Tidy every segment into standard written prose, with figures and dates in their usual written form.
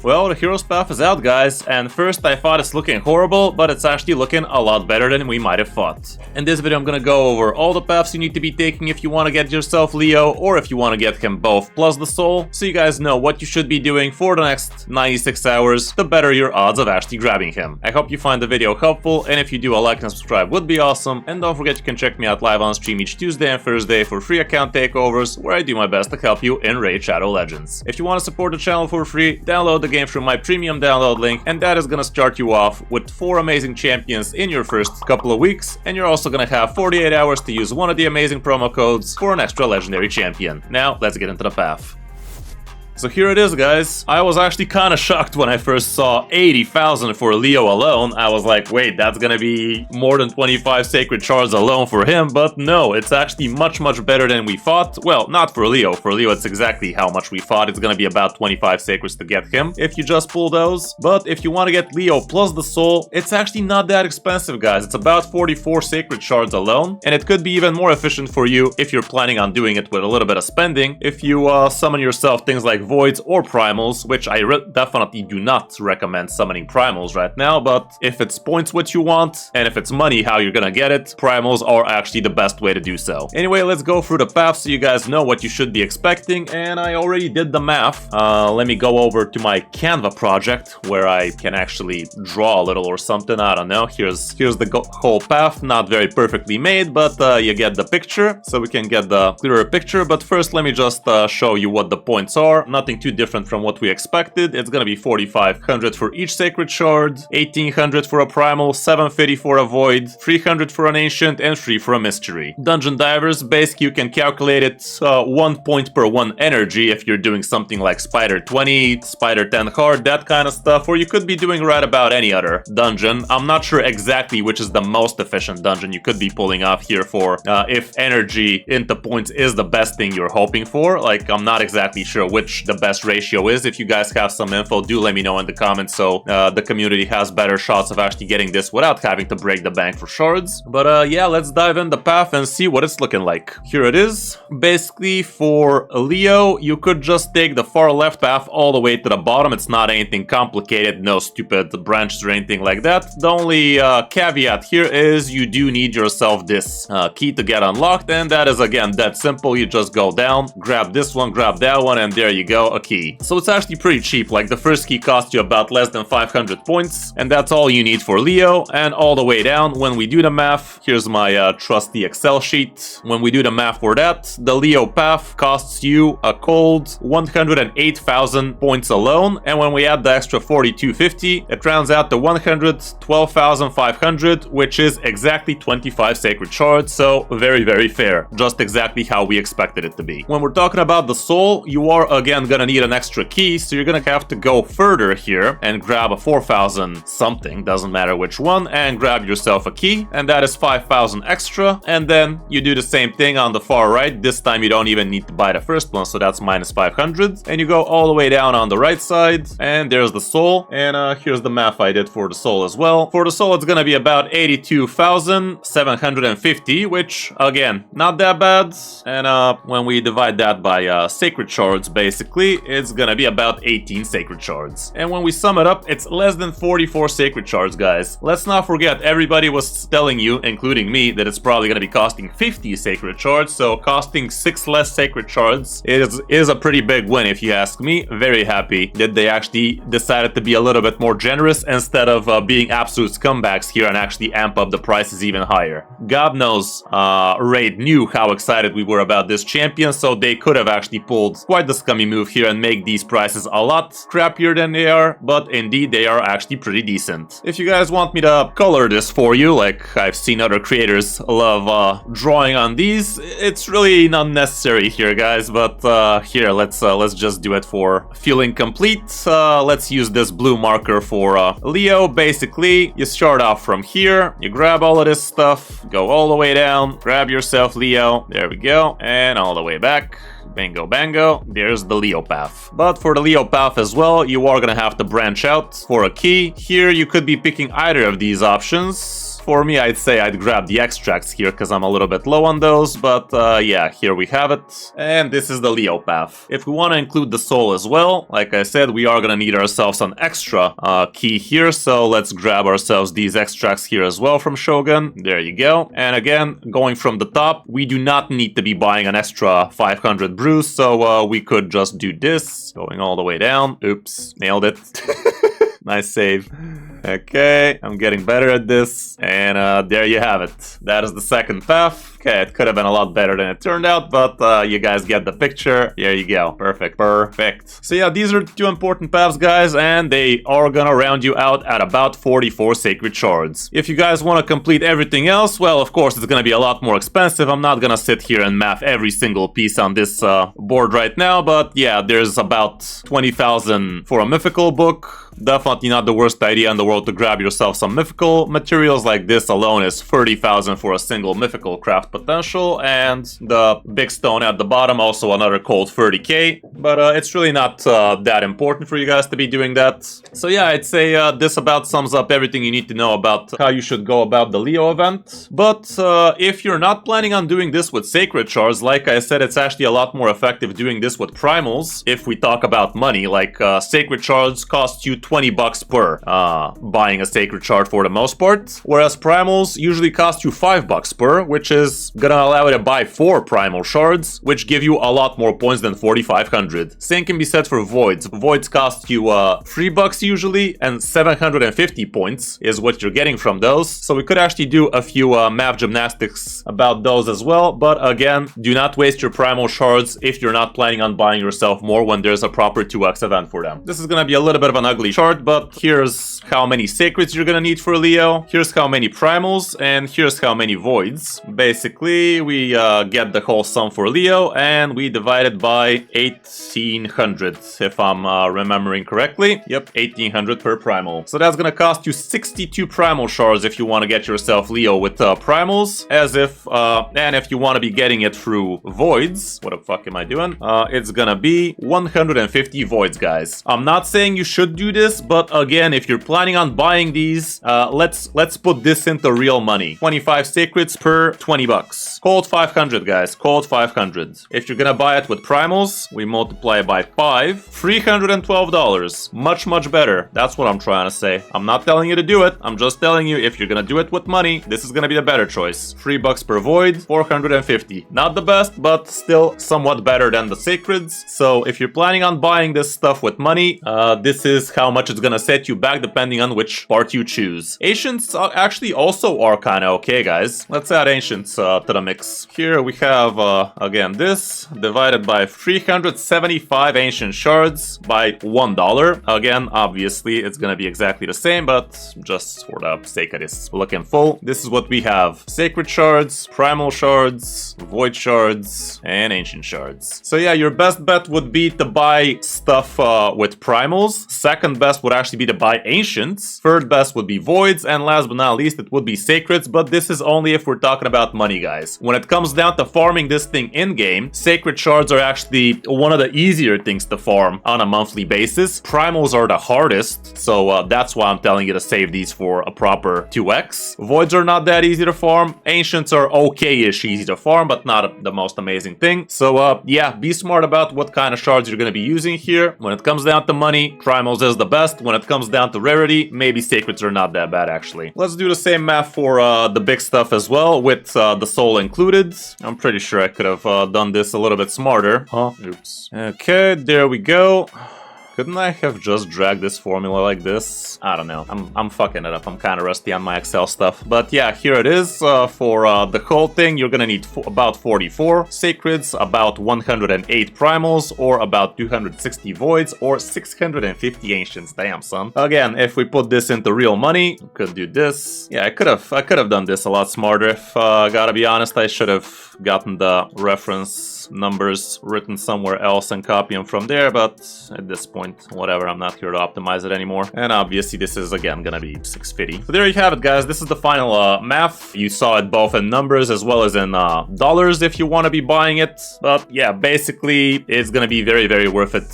Well, the hero's path is out, guys, and first I thought it's looking horrible, but it's actually looking a lot better than we might have thought. In this video I'm gonna go over all the paths you need to be taking if you want to get yourself Leo, or if you want to get him both plus the soul, so you guys know what you should be doing for the next 96 hours to better your odds of actually grabbing him. I hope you find the video helpful, and if you do, a like and subscribe would be awesome, and don't forget you can check me out live on stream each Tuesday and Thursday for free account takeovers, where I do my best to help you in Raid Shadow Legends. If you want to support the channel for free, download the game through my premium download link, and that is gonna start you off with 4 amazing champions in your first couple of weeks, and you're also gonna have 48 hours to use one of the amazing promo codes for an extra legendary champion. Now, let's get into the path. So here it is, guys. I was actually kind of shocked when I first saw 80,000 for Leo alone. I was like, wait, that's gonna be more than 25 sacred shards alone for him, but no, it's actually much better than we thought. Well, not for Leo. For Leo, it's exactly how much we thought. It's gonna be about 25 sacreds to get him, if you just pull those. But if you want to get Leo plus the soul, it's actually not that expensive, guys. It's about 44 sacred shards alone, and it could be even more efficient for you if you're planning on doing it with a little bit of spending. If you summon yourself things like voids or primals, which I definitely do not recommend summoning primals right now, but if it's points what you want, and if it's money how you're gonna get it, primals are actually the best way to do so. Anyway, let's go through the path so you guys know what you should be expecting, and I already did the math. Let me go over to my Canva project, where I can actually draw a little or something, I don't know. Here's the whole path, not very perfectly made, but you get the picture, so we can get the clearer picture. But first, let me just show you what the points are. Nothing too different from what we expected. It's gonna be 4,500 for each sacred shard, 1,800 for a primal, 750 for a void, 300 for an ancient, and 3 for a mystery. Dungeon divers, basically you can calculate it 1 point per 1 energy if you're doing something like Spider 20, Spider 10 hard, that kind of stuff, or you could be doing right about any other dungeon. I'm not sure exactly which is the most efficient dungeon you could be pulling off here for if energy into points is the best thing you're hoping for. Like, I'm not exactly sure which the best ratio is. If you guys have some info, do let me know in the comments, so the community has better shots of actually getting this without having to break the bank for shards. But yeah, let's dive in the path and see what it's looking like. Here it is. Basically, for Leo, you could just take the far left path all the way to the bottom. It's not anything complicated, no stupid branches or anything like that. The only caveat here is you do need yourself this key to get unlocked, and that is again that simple. You just go down, grab this one, grab that one, and there you go, a key. So it's actually pretty cheap. Like, the first key costs you about less than 500 points, and that's all you need for Leo. And all the way down, when we do the math, here's my trusty Excel sheet. When we do the math for that, the Leo path costs you a cold 108,000 points alone, and when we add the extra 4,250, it rounds out to 112,500, which is exactly 25 sacred shards, so very fair. Just exactly how we expected it to be. When we're talking about the soul, you are again gonna need an extra key, so you're gonna have to go further here and grab a 4,000 something, doesn't matter which one, and grab yourself a key, and that is 5,000 extra. And then you do the same thing on the far right. This time you don't even need to buy the first one, so that's minus 500, and you go all the way down on the right side, and there's the soul. And here's the math I did for the soul as well. For the soul, it's gonna be about 82,750, which again, not that bad. And when we divide that by sacred shards, basically, it's gonna be about 18 sacred shards. And when we sum it up, it's less than 44 sacred shards, guys. Let's not forget, everybody was telling you, including me, that it's probably gonna be costing 50 sacred shards, so costing 6 less sacred shards is a pretty big win if you ask me. Very happy that they actually decided to be a little bit more generous instead of being absolute scumbags here and actually amp up the prices even higher. God knows Raid knew how excited we were about this champion, so they could have actually pulled quite the scummy move here and make these prices a lot crappier than they are, but indeed they are actually pretty decent. If you guys want me to color this for you, like I've seen other creators love drawing on these, it's really not necessary here, guys, but here, let's just do it for feeling complete. Let's use this blue marker for Leo. Basically, you start off from here, you grab all of this stuff, go all the way down, grab yourself Leo, there we go, and all the way back. Bingo bango, there's the Leo path. But for the Leo path as well, you are gonna have to branch out for a key. Here you could be picking either of these options. for me, I'd say I'd grab the extracts here because I'm a little bit low on those, but yeah, here we have it. And this is the Leo path. If we want to include the soul as well, like I said, we are gonna need ourselves an extra key here, so let's grab ourselves these extracts here as well from Shogun. There you go. And again, going from the top, we do not need to be buying an extra 500 brews, so we could just do this, going all the way down. Oops, nailed it. Nice save. Okay, I'm getting better at this. And there you have it. That is the second path. Okay, it could have been a lot better than it turned out, but you guys get the picture. Here you go. Perfect. Perfect. So yeah, these are two important paths, guys, and they are gonna round you out at about 44 sacred shards. If you guys want to complete everything else, well, of course, it's gonna be a lot more expensive. I'm not gonna sit here and math every single piece on this board right now, but yeah, there's about 20,000 for a mythical book. Definitely not the worst idea in the world to grab yourself some mythical materials. Like this alone is 30,000 for a single mythical craft potential, and the big stone at the bottom also another cold 30k, but it's really not that important for you guys to be doing that. So yeah, I'd say this about sums up everything you need to know about how you should go about the Leo event. But if you're not planning on doing this with sacred shards, like I said, it's actually a lot more effective doing this with primals. If we talk about money, like sacred shards cost you 20 bucks per buying a sacred shard for the most part, whereas primals usually cost you 5 bucks per, which is gonna allow you to buy 4 primal shards, which give you a lot more points than 4,500. Same can be said for voids. Voids cost you 3 bucks usually, and 750 points is what you're getting from those. So we could actually do a few math gymnastics about those as well, but again, do not waste your primal shards if you're not planning on buying yourself more when there's a proper 2x event for them. This is gonna be a little bit of an ugly chart, but here's how many sacreds you're gonna need for Leo, here's how many primals, and here's how many voids. Basically, we get the whole sum for Leo, and we divide it by 1800, if I'm remembering correctly. Yep, 1800 per primal. So that's gonna cost you 62 primal shards if you want to get yourself Leo with primals, and if you want to be getting it through voids, what the fuck am I doing? It's gonna be 150 voids, guys. I'm not saying you should do this, but again, if you're planning on buying these, let's put this into real money. 25 sacreds per 20 bucks. Cold 500, guys. Cold 500. If you're gonna buy it with primals, we multiply it by 5. $312. Much better. That's what I'm trying to say. I'm not telling you to do it. I'm just telling you if you're gonna do it with money, this is gonna be the better choice. 3 bucks per void, 450. Not the best, but still somewhat better than the sacreds. So if you're planning on buying this stuff with money, this is how much it's gonna set you back depending on which part you choose. Ancients actually also are kind of okay, guys. Let's add ancients to the mix. Here we have, again, this divided by 375 ancient shards by $1. Again, obviously, it's gonna be exactly the same, but just for the sake of this looking full, this is what we have. Sacred shards, primal shards, void shards, and ancient shards. So yeah, your best bet would be to buy stuff with primals. Second best would actually be to buy ancients. Third best would be voids, and last but not least, it would be sacreds, but this is only if we're talking about money, guys. When it comes down to farming this thing in-game, sacred shards are actually one of the easier things to farm on a monthly basis. Primals are the hardest, so that's why I'm telling you to save these for a proper 2x. Voids are not that easy to farm. Ancients are okay-ish easy to farm, but not the most amazing thing. So yeah, be smart about what kind of shards you're going to be using here. When it comes down to money, primals is the best. When it comes down to rarity, maybe sacreds are not that bad, actually. Let's do the same math for the big stuff as well, with the soul included. I'm pretty sure I could have done this a little bit smarter. Oops. Okay, there we go. Couldn't I have just dragged this formula like this? I don't know. I'm fucking it up. I'm kind of rusty on my Excel stuff. But yeah, here it is. For the whole thing, you're gonna need about 44 sacreds, about 108 primals, or about 260 voids, or 650 ancients. Damn, son. Again, if we put this into real money, we could do this. Yeah, I could have done this a lot smarter. If gotta be honest, I should have gotten the reference numbers written somewhere else and copy them from there. But at this point, point, whatever, I'm not here to optimize it anymore. And obviously this is again gonna be 650. So there you have it, guys. This is the final math. You saw it both in numbers as well as in dollars if you want to be buying it. But yeah, basically it's gonna be very, very worth it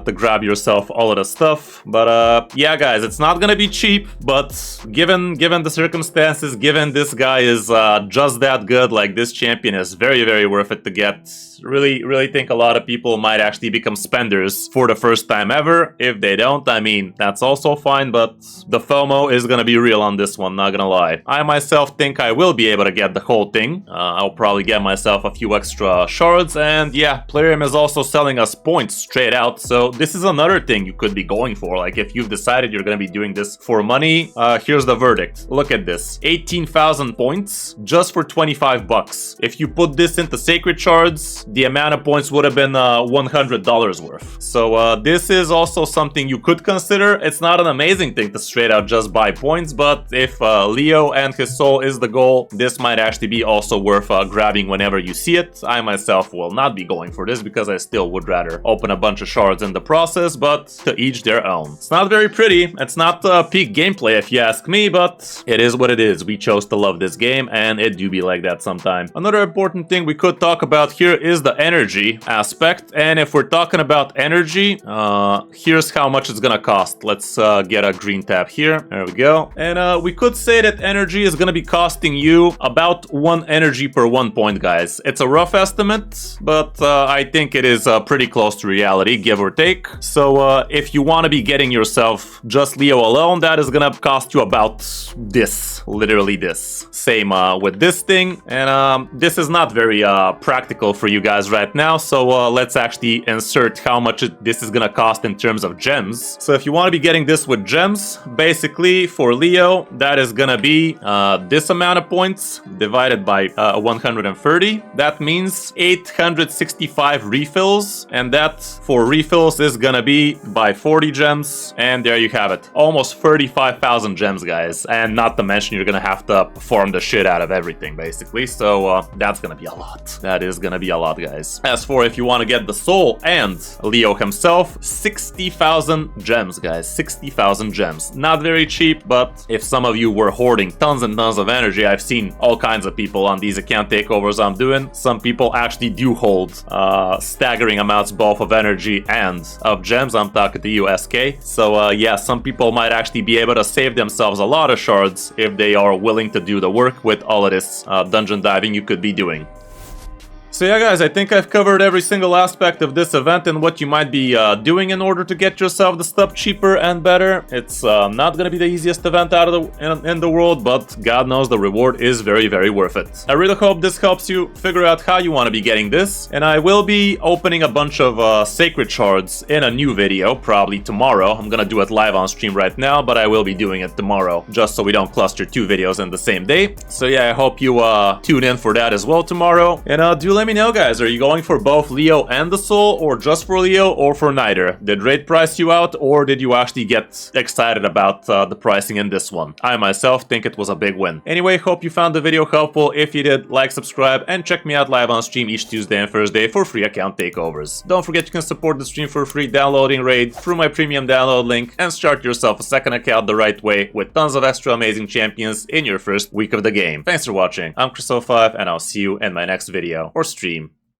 to grab yourself all of the stuff. But yeah, guys, it's not gonna be cheap, but given the circumstances, given this guy is just that good, like this champion is very, very worth it to get. Really think a lot of people might actually become spenders for the first time ever. If they don't, I mean, that's also fine, but the FOMO is gonna be real on this one, not gonna lie. I myself think I will be able to get the whole thing. I'll probably get myself a few extra shards, and yeah, Plarium is also selling us points straight out, so this is another thing you could be going for. Like, if you've decided you're gonna be doing this for money, here's the verdict. Look at this. 18,000 points just for 25 bucks. If you put this into Sacred Shards, the amount of points would have been $100 worth. So this is also something you could consider. It's not an amazing thing to straight out just buy points, but if Leo and his soul is the goal, this might actually be also worth grabbing whenever you see it. I myself will not be going for this because I still would rather open a bunch of shards in the process, but to each their own. It's not very pretty. It's not peak gameplay if you ask me, but it is what it is. We chose to love this game, and it do be like that sometime. Another important thing we could talk about here is the energy aspect, and if we're talking about energy, here's how much it's gonna cost. Let's get a green tab here. There we go. And we could say that energy is gonna be costing you about 1 energy per 1 point, guys. It's a rough estimate, but I think it is pretty close to reality, give or take. So if you want to be getting yourself just Leo alone, that is gonna cost you about this, literally this. Same with this thing, and this is not very practical for you guys right now, so let's actually insert how much this is gonna cost in terms of gems. So if you want to be getting this with gems, basically for Leo, that is gonna be this amount of points divided by 130. That means 865 refills, and that for refills is gonna be by 40 gems, and there you have it. Almost 35,000 gems, guys, and not to mention you're gonna have to farm the shit out of everything, basically, so that's gonna be a lot. That is gonna be a lot, guys. As for if you want to get the soul and Leo himself, 60,000 gems, guys. 60,000 gems. Not very cheap, but if some of you were hoarding tons and tons of energy, I've seen all kinds of people on these account takeovers I'm doing. Some people actually do hold staggering amounts both of energy and of gems. I'm talking to you, SK. So yeah, some people might actually be able to save themselves a lot of shards if they are willing to do the work with all of this dungeon diving you could be doing. So yeah, guys, I think I've covered every single aspect of this event and what you might be doing in order to get yourself the stuff cheaper and better. It's not gonna be the easiest event out of in the world, but God knows the reward is very, very worth it. I really hope this helps you figure out how you want to be getting this, and I will be opening a bunch of sacred shards in a new video, probably tomorrow. I'm gonna do it live on stream right now, but I will be doing it tomorrow, just so we don't cluster 2 videos in the same day. So yeah, I hope you tune in for that as well tomorrow, and do let me know, guys, are you going for both Leo and the soul, or just for Leo, or for neither? Did raid price you out, or did you actually get excited about the pricing in this one? I myself think it was a big win. Anyway, hope you found the video helpful. If you did, like, subscribe, and check me out live on stream each Tuesday and Thursday for free account takeovers. Don't forget you can support the stream for free downloading raid through my premium download link, and start yourself a second account the right way with tons of extra amazing champions in your first week of the game. Thanks for watching. I'm Chris05, and I'll see you in my next video or stream.